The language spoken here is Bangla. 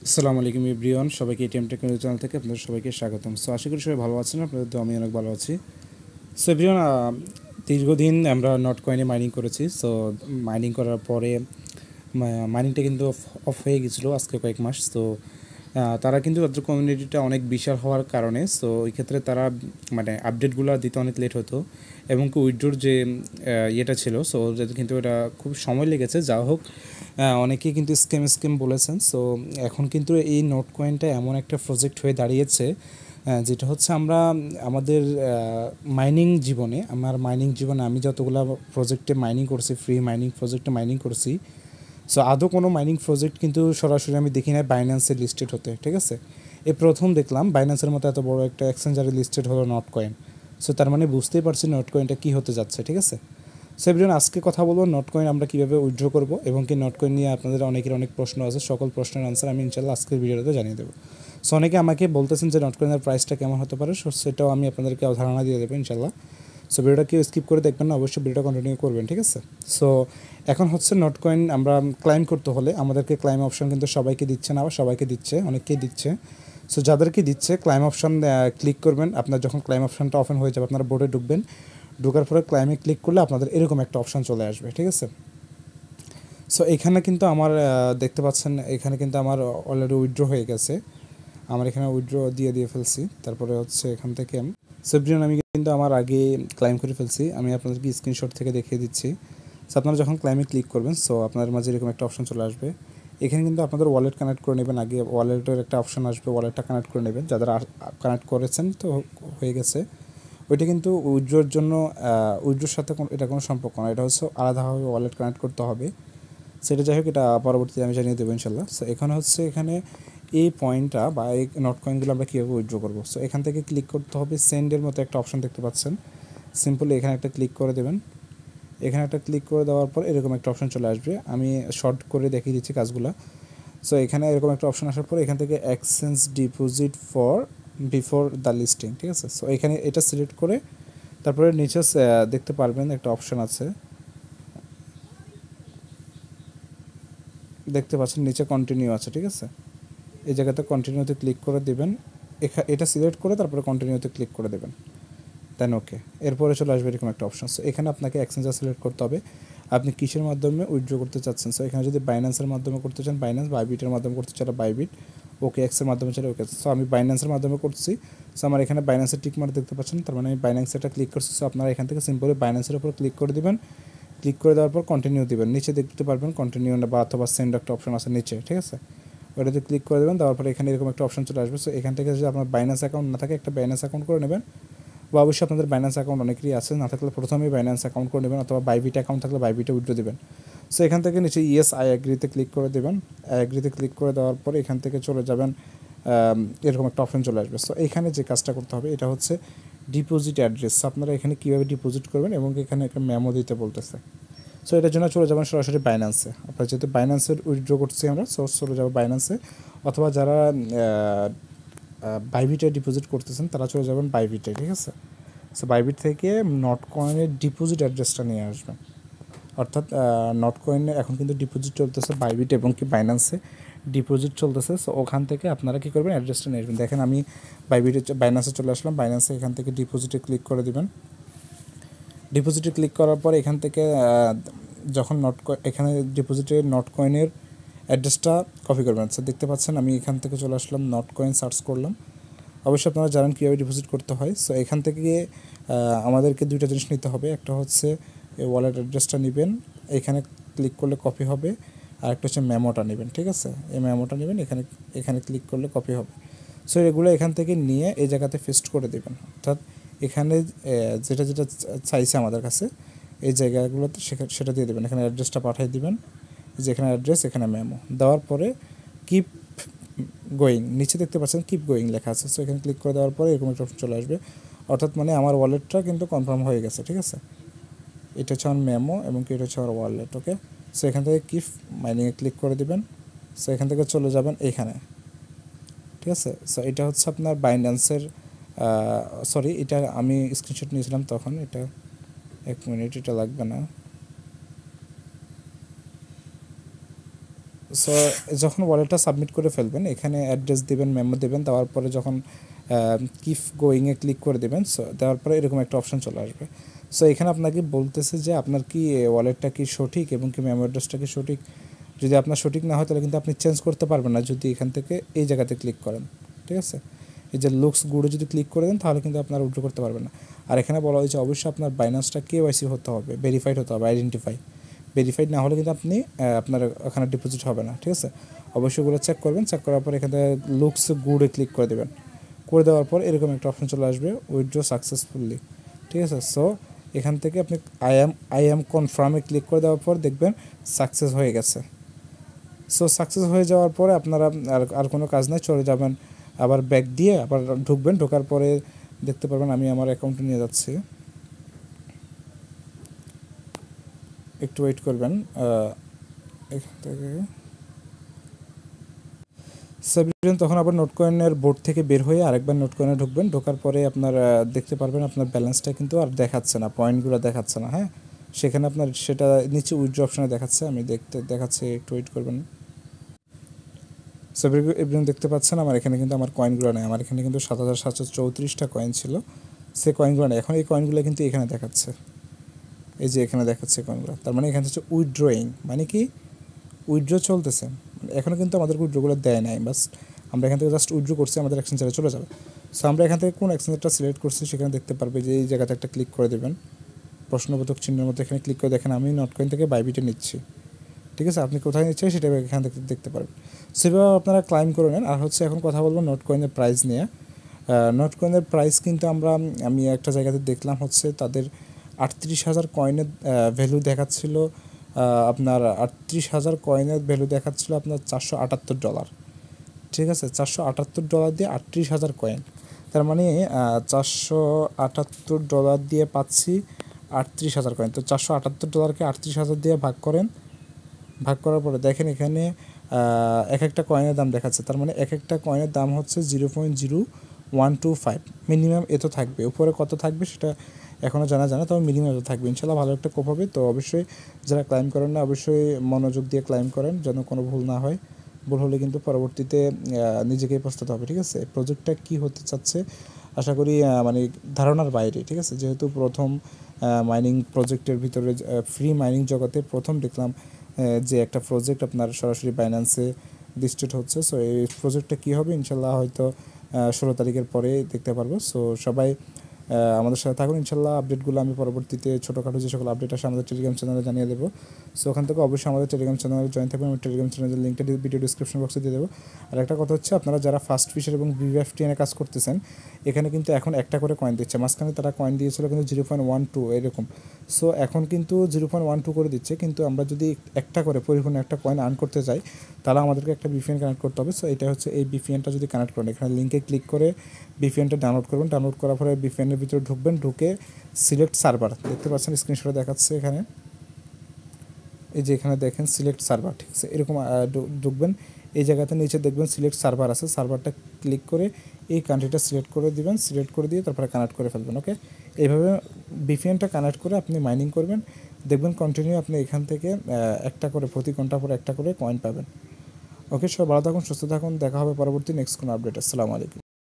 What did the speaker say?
আসসালামু আলাইকুম এভরিওয়ান, সবাইকে এটিএম টেকনোলজি চ্যানেল থেকে আপনাদের সবাইকে স্বাগতম। সো আশা করি সবাই ভালো আছেন, আপনাদের তো আমি অনেক ভালো আছি। সো এভরিওয়ান, দীর্ঘদিন আমরা নট কয়েনে মাইনিং করেছি। সো মাইনিং করার পরে মাইনিংটা কিন্তু অফ হয়ে গেছিলো আজকে কয়েক মাস। তো তারা কিন্তু তাদের কমিউনিটিটা অনেক বিশাল হওয়ার কারণে সো ওই ক্ষেত্রে তারা মানে আপডেটগুলো দিতে অনেক লেট হতো, এবং কি উইথড্রোর যে ইয়েটা ছিল সো ওদের কিন্তু এটা খুব সময় লেগেছে। যা হোক, অনেকেই কিন্তু স্কেম বলেছেন। সো এখন কিন্তু এই নোট কয়েনটা এমন একটা প্রজেক্ট হয়ে দাঁড়িয়েছে, যেটা হচ্ছে আমরা আমাদের মাইনিং জীবনে আমি যতগুলো প্রজেক্টে মাইনিং করছি, ফ্রি মাইনিং প্রজেক্টে মাইনিং করছি, সো আদৌ কোনো মাইনিং প্রজেক্ট কিন্তু সরাসরি আমি দেখি না বাইন্যান্সে লিস্টেড হতে। ঠিক আছে, এই প্রথম দেখলাম বাইন্যান্সের মতো এত বড় একটা এক্সচেঞ্জারে লিস্টেড হলো নট কয়েন। সো তার মানে বুঝতেই পারছি নট কয়েনটা কী হতে যাচ্ছে। ঠিক আছে, সো এভরিওয়ান, আজকে কথা বলবো নট কয়েন আমরা কীভাবে উইথড্র করব, এবং কি নট কয়েন নিয়ে আপনাদের অনেকের অনেক প্রশ্ন আছে। সকল প্রশ্নের আনসার আমি ইনশাল্লাহ আজকের ভিডিওতে জানিয়ে দেবো। সো অনেকে আমাকে বলতেছেন যে নট কয়েনের প্রাইসটা কেমন হতে পারে, সো সেটাও আমি আপনাদেরকে ধারণা দিয়ে দেবো ইনশাল্লাহ। সো ভিডিওটা কেউ স্কিপ করে দেখবেন না, অবশ্যই ভিডিওটা কন্টিনিউ করবেন। ঠিক আছে, সো এখন হচ্ছে নট কয়েন আমরা ক্লাইম করতে হলে আমাদেরকে ক্লাইম অপশন কিন্তু সবাইকে দিচ্ছে না, আবার সবাইকে দিচ্ছে, অনেককেই দিচ্ছে। সো যাদেরকে দিচ্ছে ক্লাইম অপশন ক্লিক করবেন। আপনার যখন ক্লাইম অপশনটা ওপেন হয়ে যাবে, আপনারা বোর্ডে ঢুকবেন, ঢোকার পরে ক্লাইমে ক্লিক করলে আপনাদের এরকম একটা অপশান চলে আসবে। ঠিক আছে, সো এখানে কিন্তু আমার দেখতে পাচ্ছেন, এখানে কিন্তু আমার অলরেডি উইথড্র হয়ে গেছে। আমার এখানে উইথড্র দিয়ে ফেলছি। তারপরে হচ্ছে এখান থেকে সেভরিয়ন আমি কিন্তু আমার আগে ক্লাইম করে ফেলছি। আমি আপনাদেরকে স্ক্রিনশট থেকে দেখিয়ে দিচ্ছি। সো আপনারা যখন ক্লাইমে ক্লিক করবেন, সো আপনাদের মাঝে এরকম একটা অপশন চলে আসবে। এখানে কিন্তু আপনাদের ওয়ালেট কানেক্ট করে নেবেন। আগে ওয়ালেটের একটা অপশন আসবে, ওয়ালেটটা কানেক্ট করে নেবেন। যারা কানেক্ট করেছেন তো হয়ে গেছে, ওইটা কিন্তু উইথড্রোর জন্য উইথড্রোর সাথে এটা কোনো সম্পর্ক না, এটা হচ্ছে আলাদাভাবে ওয়ালেট কানেক্ট করতে হবে। সেটা যাই হোক, এটা পরবর্তীতে আমি জানিয়ে দেবো ইনশাল্লাহ। সো এখানে এই পয়েন্টটা বা এই নট কয়েনগুলো আমরা কীভাবে উইথড্র করবো। সো এখান থেকে ক্লিক করতে হবে, সেন্ডের মতো একটা অপশন দেখতে পাচ্ছেন। সিম্পলি এখানে একটা ক্লিক করে দেবেন। এখানে একটা ক্লিক করে দেওয়ার পর এরকম একটা অপশন চলে আসবে। আমি শর্ট করে দেখিয়ে দিচ্ছি কাজগুলো। সো এখানে এরকম একটা অপশন আসার পর এখান থেকে exchange deposit for before the listing. ঠিক আছে, সো এখানে এটা সিলেক্ট করে তারপরে নিচে দেখতে পারবেন একটা অপশন আছে, দেখতে পাচ্ছেন নিচে কন্টিনিউ আছে। ঠিক আছে, এই জায়গাতে কন্টিনিউতে ক্লিক করে দেবেন। এটা সিলেক্ট করে তারপরে কন্টিনিউতে ক্লিক করে দেবেন, দেন ওকে। এরপরে চলে আসবে এরকম একটা অপশন। সো এখানে আপনাকে এক্সচেঞ্জার সিলেক্ট করতে হবে, আপনি কিসের মাধ্যমে উইথড্র করতে চাচ্ছেন। সো এখানে যদি বাইন্যান্সের মাধ্যমে করতে চান বাইন্যান্স, বাইবিটের মাধ্যমে করতে চান বাইবিট, ওকে এক্সের মাধ্যমে চাইলে ওকে। সো আমি বাইন্যান্সের মাধ্যমে করছি। সো আমার এখানে বাইন্যান্সের টিক মার্ক দেখতে পাচ্ছেন, তার মানে আমি বাইন্যান্সেরটা ক্লিক করছি। সো আপনারা এখান থেকে সিম্পলি বাইন্যান্সের উপর ক্লিক করে দেবেন। ক্লিক করে দেওয়ার পর কন্টিনিউ দেবেন। নিচে দেখতে পারবেন কন্টিনিউ বা অথবা সেন্ড একটা অপশন আছে নিচে। ঠিক আছে, ওটাতে ক্লিক করে দেবেন। দেওয়ার পরে এখানে এরকম একটা অপশন চলে আসবে। সো এখান থেকে যদি আপনার বাইন্যান্স অ্যাকাউন্ট না থাকে, একটা বাইন্যান্স অ্যাকাউন্ট করে নেবেন। বা অবশ্যই আপনাদের বাইন্যান্স অ্যাকাউন্ট অনেকেরই আছে, না থাকলে প্রথমেই বাইন্যান্স অ্যাকাউন্ট করে নেবেন, অথবা বাইবিট অ্যাকাউন্ট থাকলে বাইবিটে উইথড্র দেবেন। সো এখান থেকে নিচে ইয়েস আই অ্যাগ্রিতে ক্লিক করে দেবেন। অ্যাগ্রিতে ক্লিক করে দেওয়ার পরে এখান থেকে চলে যাবেন, এরকম একটা অপশন চলে আসবে। সো এখানে যে কাজটা করতে হবে এটা হচ্ছে ডিপোজিট অ্যাড্রেস। আপনারা এখানে কীভাবে ডিপোজিট করবেন এবং এখানে একটা মেমো দিতে বলতেছে। সো এটার জন্য চলে যাবেন সরাসরি বাইন্যান্সে। আপনার যেহেতু বাইন্যান্সের উইথড্র করছি আমরা, সো চলে যাবো বাইন্যান্সে। অথবা যারা বাইবিটে ডিপোজিট করতেছেন তারা চলে যাবেন বাইবিটে। ঠিক আছে, সো বাইবিট থেকে নট কয়েনের ডিপোজিট অ্যাড্রেসটা নিয়ে আসবেন। অর্থাৎ নট কয়েনে এখন কিন্তু ডিপোজিট চলতেছে বাইবিট এবং কি বাইন্যান্সে ডিপোজিট চলতেছে। সো ওখান থেকে আপনারা কী করবেন, অ্যাড্রেসটা নিয়ে আসবেন। দেখেন আমি বাইন্যান্সে চলে আসলাম। বাইন্যান্সে এখান থেকে ডিপোজিটে ক্লিক করে দেবেন। ডিপোজিটে ক্লিক করার পর এখান থেকে যখন এখানে ডিপোজিটে নট কয়েনের অ্যাড্রেসটা কপি করবেন। স্যার দেখতে পাচ্ছেন আমি এখান থেকে চলে আসলাম, নট কয়েন সার্চ করলাম। অবশ্যই আপনারা জানেন কীভাবে ডিপোজিট করতে হয়। সো এখান থেকে আমাদেরকে দুইটা জিনিস নিতে হবে। একটা হচ্ছে এই ওয়ালেট অ্যাড্রেসটা নেবেন, এখানে ক্লিক করলে কপি হবে। আর একটা হচ্ছে মেমোটা নেবেন। ঠিক আছে, এই মেমোটা নেবেন, এখানে ক্লিক করলে কপি হবে। সো এগুলো এখান থেকে নিয়ে এই জায়গাতে পেস্ট করে দেবেন। অর্থাৎ এখানে যেটা যেটা চাইছে আমাদের কাছে এই জায়গাগুলোতে সেটা দিয়ে দেবেন। এখানে অ্যাড্রেসটা পাঠিয়ে দেবেন, যেখানে অ্যাড্রেস এখানে মেমো দেওয়ার পরে কিপ গোয়িং, নিচে দেখতে পাচ্ছেন কিপ গোয়িং লেখা আছে। সো এখানে ক্লিক করে দেওয়ার পরে এরকম একটা অপশন চলে আসবে। অর্থাৎ মানে আমার ওয়ালেটটা কিন্তু কনফার্ম হয়ে গেছে। ঠিক আছে, এটা হচ্ছে আমার মেমো এবং এটা হচ্ছে আমার ওয়ালেট। ওকে, সো এখান থেকে কিপ মাইনিংয়ে ক্লিক করে দেবেন। সো এখান থেকে চলে যাবেন এখানে। ঠিক আছে, সো এটা হচ্ছে আপনার বাইন্যান্সের, সরি এটা আমি স্ক্রিনশট নিয়েছিলাম তখন, এটা এক মিনিট, এটা লাগবে না। সো যখন ওয়ালেটটা সাবমিট করে ফেলবেন, এখানে অ্যাড্রেস দেবেন, মেমো দেবেন, দেওয়ার পরে যখন কিপ গোয়িংয়ে ক্লিক করে দেবেন, সো দেওয়ার পরে এরকম একটা অপশন চলে আসবে। সো এখানে আপনাকে বলতেছে যে আপনার কি ওয়ালেটটা কি সঠিক এবং কি মেমো অ্যাড্রেসটা কি সঠিক। যদি আপনার সঠিক না হয় তাহলে কিন্তু আপনি চেঞ্জ করতে পারবেন না যদি এখান থেকে এই জায়গাতে ক্লিক করেন, ঠিক আছে। এই যে লুকস গুডে যদি ক্লিক করে দেন তাহলে কিন্তু আপনারা উইথড্র করতে পারবেন না। আর এখানে বলা হয়েছে অবশ্যই আপনার বাইন্যান্সটা কেওয়াইসি হতে হবে, ভেরিফাইড হতে হবে, ভেরিফাইড না হলে কিন্তু আপনি আপনার ওখানে ডিপোজিট হবে না, ঠিক আছে। অবশ্যই ওগুলো চেক করবেন, চেক করার পর এখানে লুকস গুডে ক্লিক করে দেবেন, করে দেওয়ার পর এরকম একটা অপশন চলে আসবে, উইথড্র সাকসেসফুলি, ঠিক আছে। সো এখান থেকে আপনি আই অ্যাম কনফার্মে ক্লিক করে দেওয়ার পর দেখবেন সাকসেস হয়ে গেছে। সো সাকসেস হয়ে যাওয়ার পরে আপনারা আর কোনো কাজ নাই, চলে যাবেন আবার ব্যাক দিয়ে আবার ঢুকবেন, ঢোকার পরে দেখতে পারবেন আমি আমার অ্যাকাউন্টে নিয়ে যাচ্ছি, একটু ওয়েট করবেন। এখান থেকে সাবরিন তখন আবার নোটকয়েনের বোর্ড থেকে বের হয়ে আরেকবার নোটকয়েনে ঢুকবেন, ঢোকার পরে আপনার দেখতে পারবেন আপনার ব্যালেন্সটা কিন্তু আর দেখাচ্ছে না, পয়েন্টগুলো দেখাচ্ছে না, হ্যাঁ। সেখানে আপনার সেটা নিচে উইথড্র অপশনে দেখাচ্ছে, আমি দেখাচ্ছে, একটু ওয়েট করবেন। সাবরিন দেখতে পাচ্ছেন আমার এখানে কিন্তু আমার কয়েনগুলো নেই, আমার এখানে কিন্তু 7734টা কয়েন ছিল, সে কয়েনগুলো নেই এখন। এই কয়েনগুলো কিন্তু এখানে দেখাচ্ছে, এই যে এখানে দেখাচ্ছে কয়েনগুলো, তার মানে এখানে হচ্ছে উইথড্রয়িং, মানে কি উইথড্র চলতেছে, এখনও কিন্তু আমাদের উইথড্রগুলো দেয় নাই, বাস আমরা এখান থেকে জাস্ট উইথড্র করছি, আমাদের এক্সচেঞ্জারে চলে যাবে। সো আমরা এখান থেকে কোন এক্সচেঞ্জারটা সিলেক্ট করছি সেখানে দেখতে পারবে যে এই জায়গাতে একটা ক্লিক করে দেবেন, প্রশ্নবোধক চিহ্নের মধ্যে এখানে ক্লিক করে দেখেন আমি নটকয়েন থেকে বাইবিটে নিচ্ছি, ঠিক আছে। আপনি কোথায় নিচ্ছেন সেটা এখান থেকে দেখতে পারবেন, সেভাবে আপনারা ক্লাইম করে নেন। আর হচ্ছে এখন কথা বলবো নটকয়েনের প্রাইস নিয়ে। নটকয়েনের প্রাইস কিন্তু আমি একটা জায়গাতে দেখলাম হচ্ছে তাদের 38,000 কয়েনের ভ্যালু দেখাচ্ছিল, আপনার 38,000 কয়েনের ভ্যালু দেখাচ্ছিল আপনার $478, ঠিক আছে। $478 দিয়ে 38,000 কয়েন, তার মানে $478 দিয়ে পাচ্ছি 38,000 কয়েন। তো $478কে 38,000 দিয়ে ভাগ করেন, ভাগ করার পরে দেখেন এখানে এক একটা কয়েনের দাম দেখাচ্ছে, তার মানে এক একটা কয়েনের দাম হচ্ছে 0.0125, মিনিমাম এত থাকবে, উপরে কত থাকবে সেটা এখনও জানা যায় না, তবে মিনিমাম এত থাকবে। ইনশাল্লাহ ভালো একটা কোপ হবে। তো অবশ্যই যারা ক্লাইম করেন না অবশ্যই মনোযোগ দিয়ে ক্লাইম করেন যেন কোনো ভুল না হয়, ভুল হলে কিন্তু পরবর্তীতে নিজেকেই পস্তাতে হবে, ঠিক আছে। প্রজেক্টটা কী হতে চাচ্ছে আশা করি মানে ধারণার বাইরে, ঠিক আছে। যেহেতু প্রথম মাইনিং প্রজেক্টের ভিতরে ফ্রি মাইনিং জগতে প্রথম দেখলাম যে একটা প্রজেক্ট আপনার সরাসরি বাইন্যান্সে লিস্টেড হচ্ছে। সো এই প্রজেক্টটা কী হবে ইনশাল্লাহ হয়তো 16 তারিখের পরে দেখতে পারবো। সো সবাই আমাদের সাথে থাকুন, ইনশাল্লাহ আপডেটগুলো আমি পরবর্তীতে ছোটোখাটো যে সকল আপডেট আসে আমাদের টেলিগ্রাম চ্যানেলে জানিয়ে দেবো। সো ওখান থেকে অবশ্যই আমাদের টেলিগ্রাম চ্যানেলে জয়েন থাকবেন, আমি টেলিগ্রাম চ্যানেলের লিঙ্কটা ভিডিও ডিসক্রিপশন বক্সে দিয়ে দেবো। আর একটা কথা হচ্ছে আপনারা যারা ফার্স্ট ফিশার এবং BFTN কাজ করতেছেন এখানে কিন্তু এখন একটা করে কয়েন দিচ্ছে, মাঝখানে তারা কয়েন দিয়েছিল কিন্তু 0.12 এরকম। সো এখন কিন্তু 0.12 করে দিচ্ছে, কিন্তু আমরা যদি একটা করে পরিপূর্ণ একটা কয়েন আর্ন করতে চাই তাহলে আমাদেরকে একটা VPN কানেক্ট করতে হবে। সো এটা হচ্ছে এই VPNটা যদি কানেক্ট করেন এখানে লিঙ্কে ক্লিক করে VPNটা ডাউনলোড করবেন, ডাউনলোড করার পরে VPNের ভিতরে ঢুকবেন, ঢুকে সিলেক্ট সার্ভার দেখতে পাচ্ছেন স্ক্রিনশটে দেখাচ্ছে এখানে, এই যে এখানে দেখেন সিলেক্ট সার্ভার, ঠিক আছে। এরকম ঢুকবেন, এই জায়গাতে নিচে দেখবেন সিলেক্ট সার্ভার আছে, সার্ভারটা ক্লিক করে এই কান্ট্রিটা সিলেক্ট করে দিবেন, সিলেক্ট করে দিয়ে তারপরে কানেক্ট করে ফেলবেন। ওকে, এইভাবে VPNটা কানেক্ট করে আপনি মাইনিং করবেন, দেখবেন কন্টিনিউ আপনি এখান থেকে একটা করে প্রতি ঘন্টা পরে একটা করে কয়েন পাবেন। ওকে, সব ভালো থাকুন, সুস্থ থাকুন, দেখা হবে পরবর্তী নেক্সট কোনো আপডেট। আসসালামু আলাইকুম।